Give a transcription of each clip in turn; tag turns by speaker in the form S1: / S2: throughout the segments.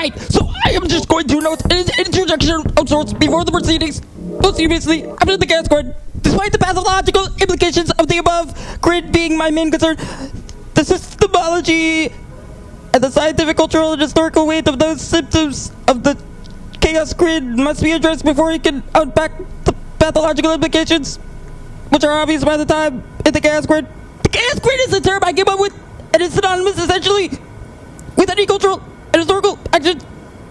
S1: Right, so I am just going to note an interjection of sorts before the proceedings. Most seriously, after the gas grid, despite the pathological implications of the above, grid being my main concern, the systemology and the scientific, cultural, and historical weight of those symptoms of the chaos grid must be addressed before he can unpack the pathological implications, which are obvious by the time in the chaos grid. The chaos grid is a term I came up with, and it's synonymous essentially with any cultural and historical action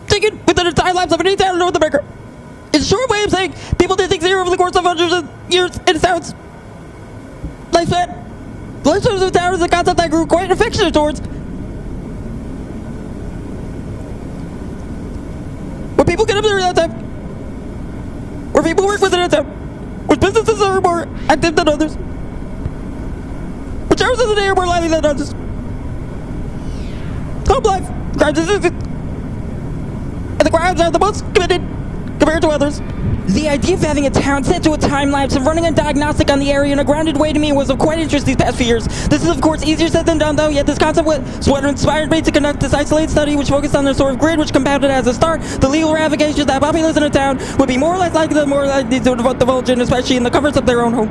S1: taken within a time lapse of any town in North America. It's a short way of saying people did things here over the course of hundreds of years in towns. Lifespan. The lifespan of the town is a concept I grew quite affectionate towards. When people get up there in that time, where people work within that time, where businesses are more active than others, which hours of the day are more lively than others. Home life, crimes and the crimes are the most committed compared to others. The idea of having a town set to a time lapse and running a diagnostic on the area in a grounded way to me was of quite interest these past few years. This is of course easier said than done though, yet this concept was what inspired me to conduct this isolated study which focused on the sort of grid which compounded as a start the legal ramifications that populace in a town would be more or less likely to divulge in, especially in the comforts of their own home.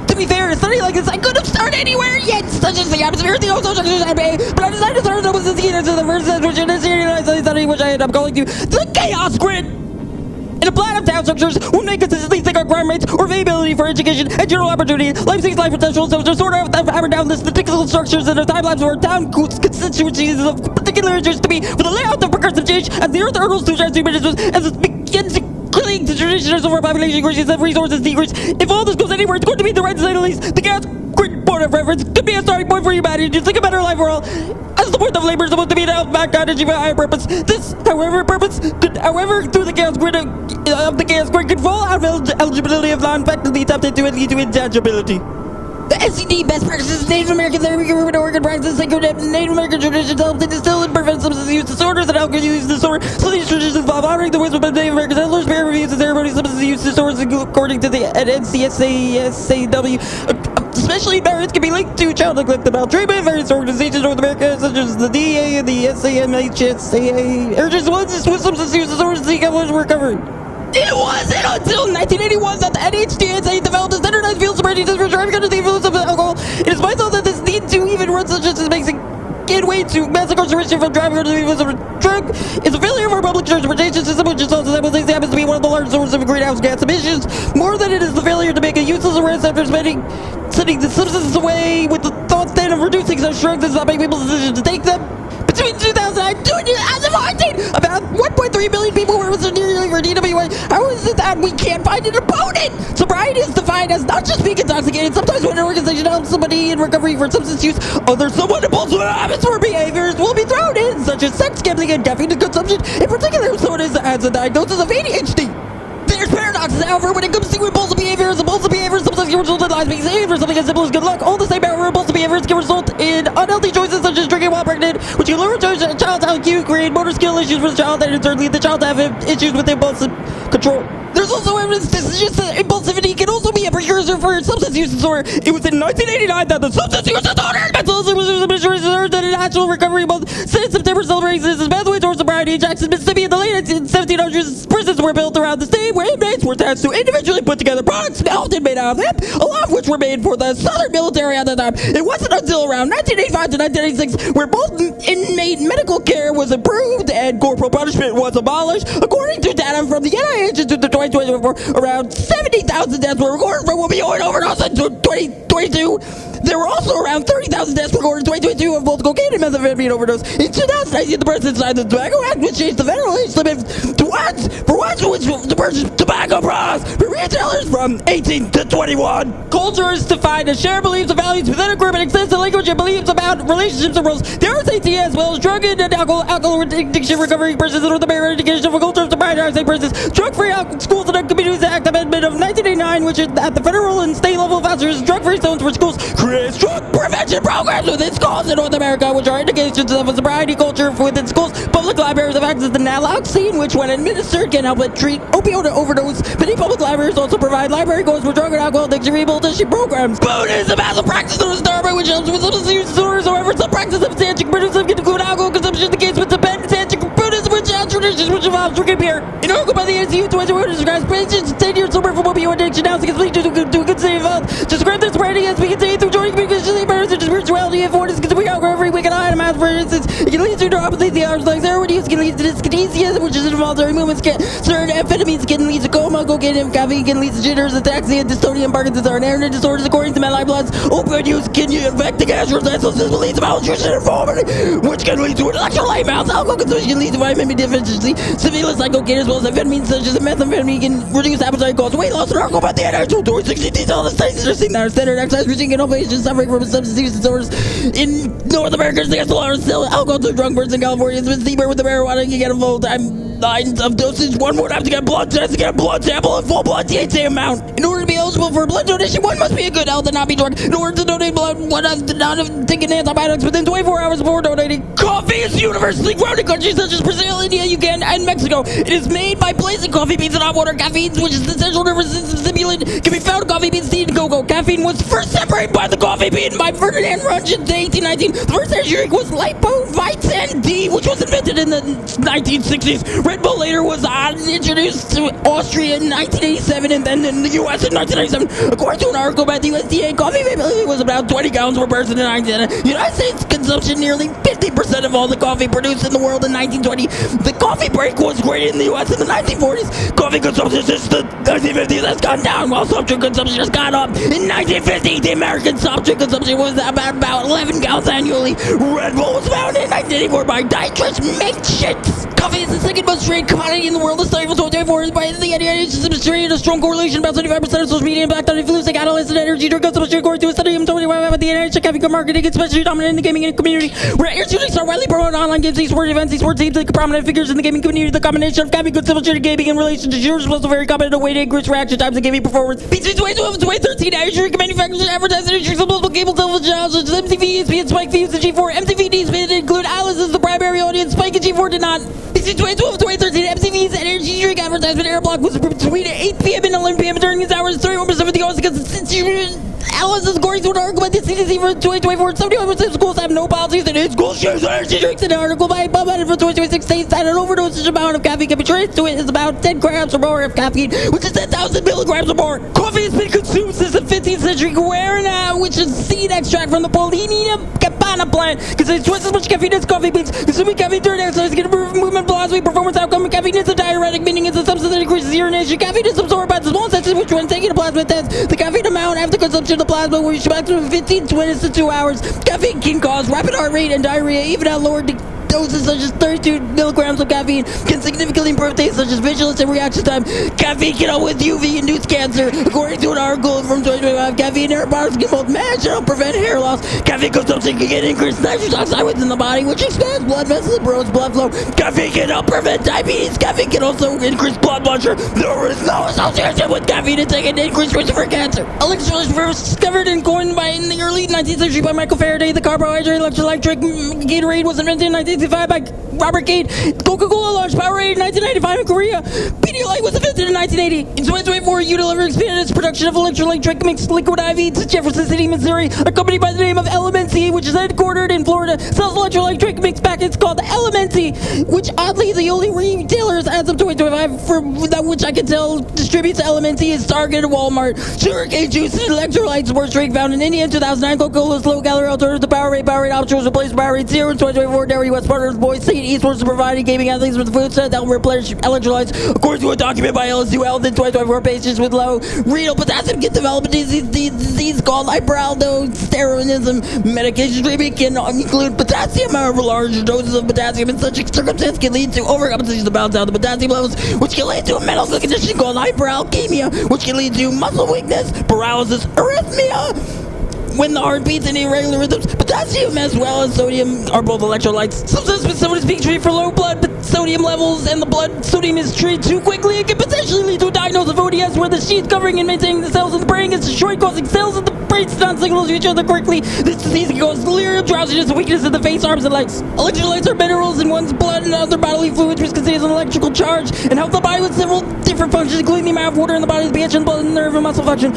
S1: To be fair, a study like this I could have started anywhere yet, such as the atmosphere, the ozone structures, but I decided to start it with the to the first which in a serious study which I ended up calling to the chaos grid. In a plan of town structures, one may consistently think on crime rates or availability for education and general opportunity, life stage life potential, so to sort of hammer down this statistical structures in a time lapse where town constituencies of particular interest to me for the layout of progressive change as the earth hurdles through transhumanism as it begins to cling to traditions of our population increases and resources decrease. If all this goes anywhere, it's going to be the right to say the least. The gas grid point of reference could be a starting point for humanity to think a better life for all. As the point of labor is supposed to be to help mankind achieve a higher purpose. This, however, through the chaos grid of the chaos grid could fall out of eligibility of non-effectively attempted to lead to intangibility. The SED best practices, Native American therapy, urban organ practices, sacred Native American traditions help to distill and prevent substance use disorders and alcohol use disorder. So these traditions involve honoring the wisdom of Native American settlers, peer reviews and ceremonies, substance use disorders, according to the NCSAW. Especially marriage can be linked to child neglect and maltreatment. Various organizations in North America, such as the DEA and the SAMHSA, urges ones with substance use disorders to seek help for recovery. It wasn't until 1981 that the ADHD developed a standardized field sobriety test for driving under the influence of alcohol. It is my thought that this need to even run such as makes it gateway to mass incarceration from driving under the influence of a drug is a failure of our public transportation system, which is also happens to be one of the largest sources of greenhouse gas emissions. More than it is the failure to make a useless arrest after sending the substances away with the thought stand of reducing such drugs does not make people's decision to take them. Between 2009 and 2014, about 1.3 million people were nearly for DWA. How is it that we can't find an opponent? Sobriety is defined as not just being intoxicated. Sometimes when an organization helps somebody in recovery for substance use, other somewhat impulsive habits or behaviors will be thrown in, such as sex, gambling, and caffeine consumption. In particular, if someone has a diagnosis of ADHD. There's paradoxes, however, when it comes to impulsive behaviors sometimes can result in lies being saved for something as simple as good luck. All the same, however, impulsive behaviors can result in unhealthy choices such as drinking while pregnant, which can lower a child's IQ, create motor skill issues for the child, and in turn lead the child to have issues with impulsive control. There's also evidence to suggest that impulsivity can also be a precursor for substance use disorder. It was in 1989 that the substance use disorder and mental illness research that a national recovery month since September celebrates this pathway towards sobriety in Jackson, Mississippi. In the late 1700s, prisons were built around the state where inmates were tasked to individually put together products often made out of hemp, a lot of which were made for the Southern military at the time. It wasn't until around 1985 to 1986 where both inmate medical care was improved and corporal punishment was abolished. According to data from the NIH Institute of 2024, around 70,000 deaths were recorded from opioid overdose in 2022. There were also around 30,000 deaths recorded in 2022 of both cocaine and methamphetamine overdose. In 2019, the president signed the Tobacco Act, which changed the federal age limit to purchase tobacco products for retailers from 18 to 21. Culture is defined as shared beliefs and values within a group and extends to language and beliefs about relationships and roles. There is AT as well as drug and alcohol addiction recovery persons in North America education of a culture of sobriety persons. Drug-free schools and communities act amendment of 1989, which at the federal and state level fosters drug-free zones for schools, creates drug prevention programs within schools in North America, which are indications of a sobriety culture within schools. Public libraries have access to naloxone, which when administered can help treat opioid overdose. Many public libraries also provide library codes for drug and alcohol addiction rehabilitation programs. Buddhism has a practice of Starbucks which helps with substance use disorders. However, some practices of Tantric Buddhism can include alcohol consumption. The case with Tibetan Tantric Buddhism, which traditions which involve drinking beer. In Oracle by the NCU 21 describes patients 10 years sober from opioid addiction now seeking to a good state of health. Describe this sobriety as we continue through joining because matters and spirituality and affordance because we are every week and I am out for instance. It can lead to neuropathy, the arms like heroin use can lead to dyskinesia, which is involuntary movements, certain amphetamines can lead to coma, cocaine, caffeine can lead to jitters, ataxia, dystonia, Parkinson's are inherited disorders according to MedLife Bloods. Opioid use can affect the gastrointestinal system, leads to malnutrition and vomiting, which can lead to electrolyte amounts. Alcohol consumption can lead to vitamin B deficiency. Stimulants like cocaine as well as amphetamines such as methamphetamine can reduce appetite, cause weight loss, and alcohol by the NHL 260 detail the studies are seen that are standard exercise routine in all patients suffering from substance use disorders. In North America, the law is still alcohol to a drunk person in California. It's been steeper with the marijuana. You get a full time lines of dosage. One would have to get a blood test to get a blood sample and full blood THC amount. In order to be eligible for a blood donation, one must be in good health and not be drunk. In order to donate blood, one has to not have taken antibiotics within 24 hours before donating. Coffee is universally grown in countries such as Brazil, India, Uganda, and Mexico. It is made by placing coffee beans in hot water. Caffeine, which is the central nervous system stimulant, can be found in coffee beans, tea, and cocoa. Caffeine was first separated by the coffee bean by Ferdinand Runge in 1819. The first energy drink was Lipovitamin D, which was invented in the 1960s. Red Bull later was introduced to Austria in 1987 and then in the U.S. in 1997. According to an article by the USDA, coffee availability was about 20 gallons per person in 1910. United States consumption nearly 50% of all the coffee produced in the world in 1920. The coffee break was created in the U.S. in the 1940s. Coffee consumption since the 1950s has gone down while soft drink consumption has gone up. In 1950, the American soft drink consumption was about 11 gallons annually. Red Bull was founded in 1984 by dietitians Makeshits. Coffee is the second most traded commodity in the world. The study from 2024 is by the ADHD demonstrated a strong correlation about 75% of social media impact on influencing adolescent energy drink consumption according to a study from 2021 about the ADHD caffeine marketing, especially dominant in the gaming community. Where earshooting are widely promoted online games, esports events, esports teams, and prominent figures in the gaming community. The combination of caffeine consumption and gaming in relation to shooters was also very common in a way to increase reaction times and gaming performance. Between 2012 and 2013, energy drink manufacturers advertised energy drinks on multiple cable television channels such as MTV, ESPN, Spike, Fuse, and G4. MTV did include Alice as the primary audience. Spike and G4 did not. Between 2012 and 2013, MTV's energy drink advertisement air block was between 8 p.m. and 11 p.m. During these hours, 31% of the audience Alice is according to an article by the CDC for 2024. 71% of schools have no policies and in schools use energy drinks. In an article by PubMed for 2026 states that an overdosage amount of caffeine can be traced to it is about 10 grams or more of caffeine, which is 10,000 milligrams or more. Coffee has been consumed since the 15th century. Guarana, which is seed extract from the Paullinia capana plant, contains twice as much caffeine as coffee beans. Consuming caffeine during exercise can improve movement velocity, performance outcome. Caffeine is a diuretic, meaning it's a substance that increases urination. Caffeine is absorbed by the small intestine, which when taking a plasma test, the caffeine amount after consumption of the plasma will reach maximum 15 minutes to 2 hours. Caffeine can cause rapid heart rate and diarrhea, even at lower doses such as 32 milligrams of caffeine can significantly improve things such as vigilance and reaction time. Caffeine can help with UV-induced cancer. According to an article from 2025, caffeine hair products can both manage and prevent hair loss. Caffeine consumption can get increased nitrous oxide within the body, which expands blood vessels and promotes blood flow. Caffeine can help prevent diabetes. Caffeine can also increase blood pressure. There is no association with caffeine intake and increased risk for cancer. Electrolytes were discovered and coined in the early 19th century by Michael Faraday. The carbohydrate electrolyte drink Gatorade was invented in 1965 by Robert Cade. Coca-Cola launched Powerade in 1995 in Korea. Pedialyte was invented in 1980. In 2024, Unilever expanded its production of electrolyte drink mixed liquid IV to Jefferson City, Missouri. A company by the name of Elementy, which is headquartered in Florida, sells electrolyte drink mix packets called Elementy, which oddly the only retailers as of 2025 for that which I can tell distributes Elementy is Target and Walmart. Sugarcane juice and electrolyte sports drink found in India in 2009. Coca-Cola's low-calorie alternative to Powerade. Powerade options replaced Powerade Zero in 2024. Dairy West Partners Boys State Esports providing gaming athletes with food set that will replenish electrolytes. According to a document by LSU Health in 2024, patients with low renal potassium can develop a disease called hyperaldosteronism. Medication treatment can include potassium. However, large doses of potassium in such circumstances can lead to overcompensation to balance out the potassium levels, which can lead to a medical condition called hyperalkemia, which can lead to muscle weakness, paralysis, arrhythmia when the heart beats in irregular rhythms. Potassium as well as sodium are both electrolytes. Sometimes when someone is being treated for low blood sodium levels and the blood sodium is treated too quickly, it can potentially lead to a diagnosis of ODS, where the sheath covering and maintaining the cells in the brain is destroyed, causing cells in the brain to not signal to each other correctly. This disease can cause delirium, drowsiness, and weakness in the face, arms, and legs. Electrolytes are minerals in one's blood and other bodily fluids which contains an electrical charge and help the body with several different functions, including the amount of water in the body, the pH in the blood, and nerve and muscle function.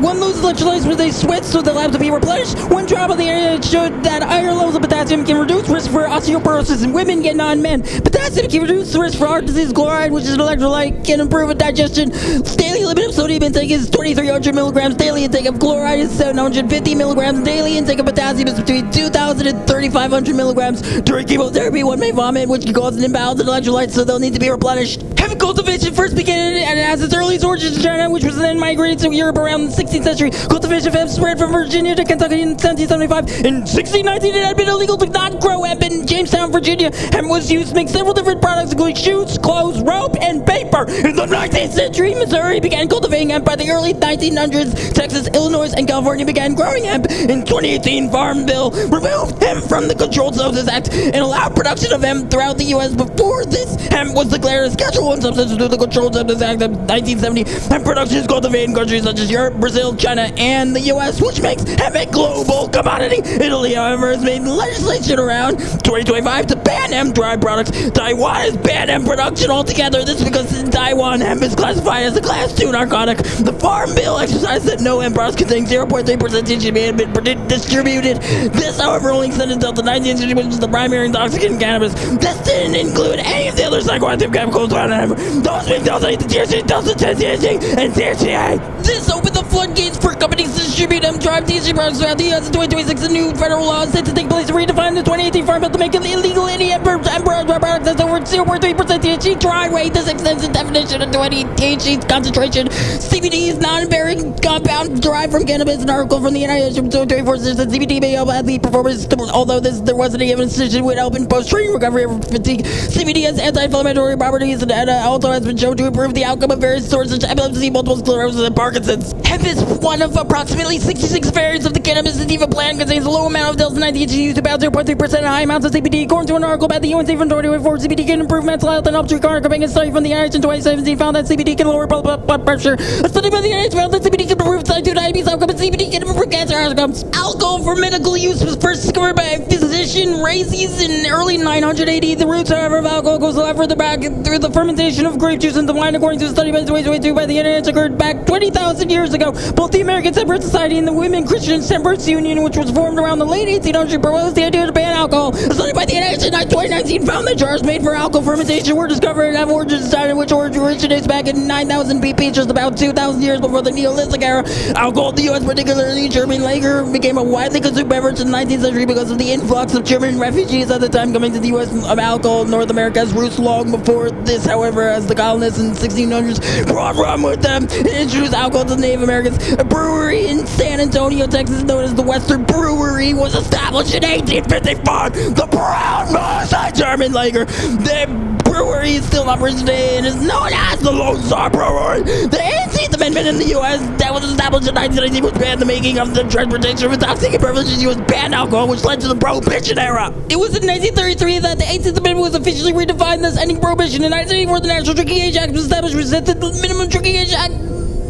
S1: One loses electrolytes when they sweat, so they'll have to be replenished. One trial of the area showed that higher levels of potassium can reduce risk for osteoporosis in women and non-men. Potassium can reduce the risk for heart disease. Chloride, which is an electrolyte, can improve with digestion. Daily limit of sodium intake is 2,300 milligrams. Daily intake of chloride is 750 milligrams. Daily intake of potassium is between 2,000 and 3,500 milligrams. During chemotherapy, one may vomit, which can cause an imbalance in electrolytes, so they'll need to be replenished. Hemp cultivation first began and it has its earliest origins in China, which was then migrated to Europe around the 16th century. Cultivation of hemp spread from Virginia to Kentucky in 1775. In 1619, it had been illegal to not grow hemp in Jamestown, Virginia. Hemp was used to make several different products, including shoes, clothes, rope, and paper. In the 19th century, Missouri began cultivating hemp. By the early 1900s, Texas, Illinois, and California began growing hemp. In 2018, Farm Bill removed hemp from the Controlled Substances Act and allowed production of hemp throughout the U.S. Before this, hemp was declared a Schedule 1 substance under the Controlled Substances Act of 1970. Hemp production is cultivated in countries such as Europe, Brazil, China, and the U.S., which makes hemp a global commodity. Italy, however, has made legislation around 2025 to ban hemp-derived products. Taiwan has banned hemp production altogether. This is because in Taiwan, hemp is classified as a Class 2 narcotic. The Farm Bill exercised that no hemp products containing 0.3% THC had been distributed. This, however, only extended until the 19th century, which is the primary intoxicant in cannabis. This didn't include any of the other psychoactive chemicals on hemp. Those being dosage, the THC, dosage, THC, and THCA. This opened the floodgates for companies to distribute hemp-derived THC products throughout the U.S. In 2026, a new federal law is set to take place to redefine the 2018 Farm Bill to make it illegal any hemp products that's over 0.3% THC. Dry weight. This extends the definition of 20 THC concentration. CBD is non-bearing compound derived from cannabis. An article from the United States 2024 says that CBD may help athlete performance, although there wasn't any evidence that it would help in post-training recovery from fatigue. CBD has anti-inflammatory properties and also has been shown to improve the outcome of various disorders such as epilepsy, multiple sclerosis, and Parkinson's. Hemp is one of approximately 66 variants of the cannabis sativa plant. Contains a low amount of delta-9 THC used about 0.3% and high amounts of CBD. According to an article about the UNC from 2024, CBD can improve mental health and help treat chronic pain. A study from the NIH in 2017 found that CBD can lower blood pressure. A study by the NIH found that CBD can improve type 2 diabetes outcomes and CBD can improve cancer outcomes. Alcohol for medical use was first discovered by physician Rhazes in early 900 AD. The roots, however, of alcohol goes a lot further back through the fermentation of grape juice into wine. According to a study by 2022 by the NIH occurred back 20,000 years ago. Both the American Temperance Society and the Women Christian Temperance Union, which was formed around the late 1800s, proposed the idea to ban alcohol. A study by the NIH in 2019 found that jars made for alcohol fermentation were discovered and have origins in China, which originates back in 9000 BP, just about 2,000 years before the Neolithic era. Alcohol in the U.S., particularly German lager, became a widely consumed beverage in the 19th century because of the influx of German refugees at the time coming to the U.S. Alcohol in North America's roots long before this, however, as the colonists in the 1600s brought rum with them and introduced alcohol to the Native Americans. A brewery in San Antonio, Texas, known as the Western Brewery, was established in 1855. The Brown Moose German lager. The brewery is still in operation today and is known as the Lone Star Brewery. The 18th Amendment in the U.S. that was established in 1919 was banned the making of the transportation of intoxicating beverages. U.S. banned alcohol, which led to the Prohibition era. It was in 1933 that the 18th Amendment was officially redefined as ending Prohibition. In 1984, the National Drinking Age Act was established, which set the minimum drinking age act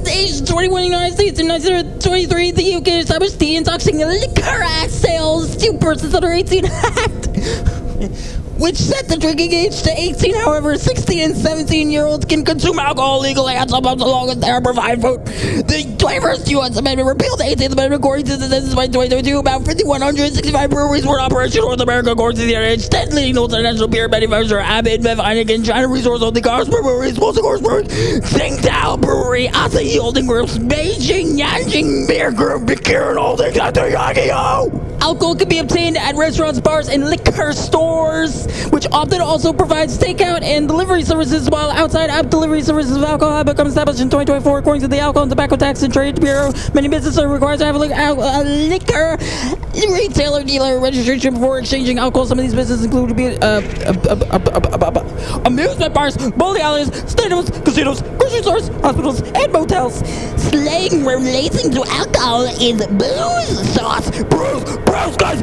S1: age 21 in the United States. In 1923, the UK established the Intoxicating Liquor Act sales to persons under 18 Act, which set the drinking age to 18. However, 16 and 17-year-olds can consume alcohol legally at some as long as they are provided food. The 21st U.S. Amendment repealed the 18th Amendment. According to the Census by 2022, about 5,165 breweries were in operation in North America, according to the NIH. 10 leading international beer manufacturer, Abbott, Bev, Heineken, China Resource Holding, Carlsberg Breweries, Molson Coors Brewing, Tsingtao Brewery, Asahi Holding Groups, Beijing Yanjing Beer Group, Kirin Holdings, and Yagio. Alcohol can be obtained at restaurants, bars, and liquor stores, which often also provides takeout and delivery services, while outside app delivery services of alcohol have become established in 2024. According to the Alcohol and Tobacco Tax and Trade Bureau, many businesses are required to have a liquor retailer dealer registration before exchanging alcohol. Some of these businesses include amusement parks, bowling alleys, stadiums, casinos, grocery stores, hospitals, and motels. Slang relating to alcohol is booze sauce. Booze, guys,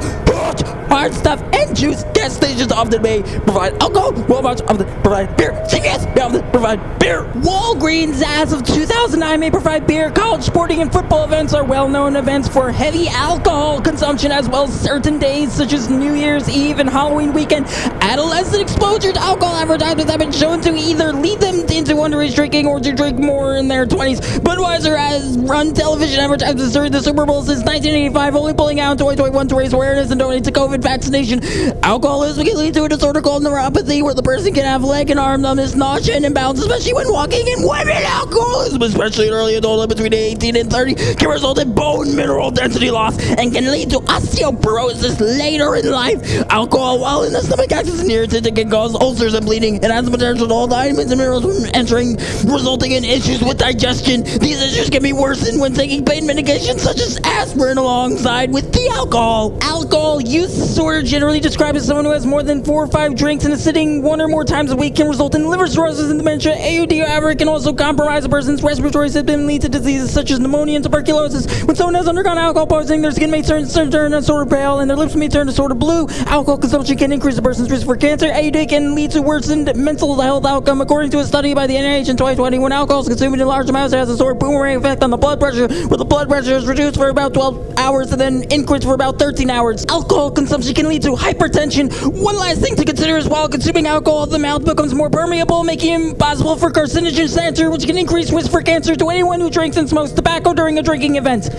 S1: hard stuff, and juice. Gas stations often may provide alcohol. Walmarts often provide beer. CVS may often provide beer. Walgreens, as of 2009, may provide beer. College sporting and football events are well-known events for heavy alcohol consumption, as well as certain days such as New Year's Eve and Halloween weekend. Adolescent exposure to alcohol advertisements have been shown to either lead them into underage drinking or to drink more in their 20s. Budweiser has run television advertisements during the Super Bowl since 1985, only pulling out in 2021 to raise awareness and donate to COVID vaccination. Alcoholism can lead to a disorder called neuropathy, where the person can have leg and arm numbness, nausea, and imbalance, especially when walking. And women, alcoholism, especially in early adulthood between 18 and 30, can result in bone mineral density loss and can lead to osteoporosis later in life. Alcohol, while in the stomach, acts as an irritant and can cause ulcers and bleeding, and has the potential to hold vitamins and minerals from entering, resulting in issues with digestion. These issues can be worsened when taking pain medications such as aspirin alongside with the alcohol. Alcohol use disorder, generally described as someone who has more than 4 or 5 drinks in a sitting 1 or more times a week, can result in liver cirrhosis and dementia. AUD or average can also compromise a person's respiratory system and lead to diseases such as pneumonia and tuberculosis. When someone has undergone alcohol poisoning, their skin may turn sort of pale and their lips may turn to sort of blue. Alcohol consumption can increase a person's risk for cancer. AUD can lead to worsened mental health outcome. According to a study by the NIH in 2020, when alcohol is consumed in large amounts, it has a sort of boomerang effect on the blood pressure, where the blood pressure is reduced for about 12 hours and then increased for about 13 hours. Alcohol consumption can lead to hypertension. One last thing to consider is while consuming alcohol, the mouth becomes more permeable, making it impossible for carcinogen cancer, which can increase risk for cancer to anyone who drinks and smokes tobacco during a drinking event.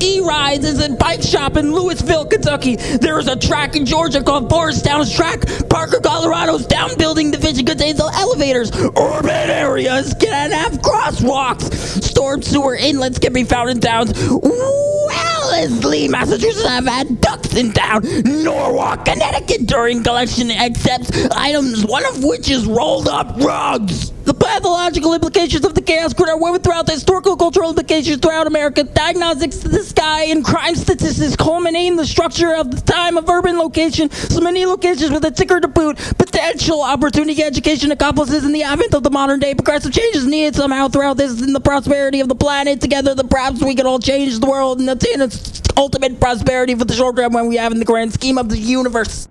S1: E-Rides is a bike shop in Louisville, Kentucky. There is a track in Georgia called Foresttown's Track. Parker, Colorado's down building division contains elevators. Urban areas can have crosswalks. Storm sewer inlets can be found in towns. Wellesley, Massachusetts have had ducks in town. Norwalk, Connecticut during collection accepts items, one of which is rolled up rugs. The pathological implications of the chaos grid are woven throughout the historical cultural implications throughout America. Diagnostics to the sky and crime statistics culminate in the structure of the time of urban location. So many locations with a ticker to boot. Potential opportunity education accomplices in the advent of the modern day. Progressive change is needed somehow throughout this in the prosperity of the planet. Together, then perhaps we can all change the world and attain its ultimate prosperity for the short term when we have in the grand scheme of the universe.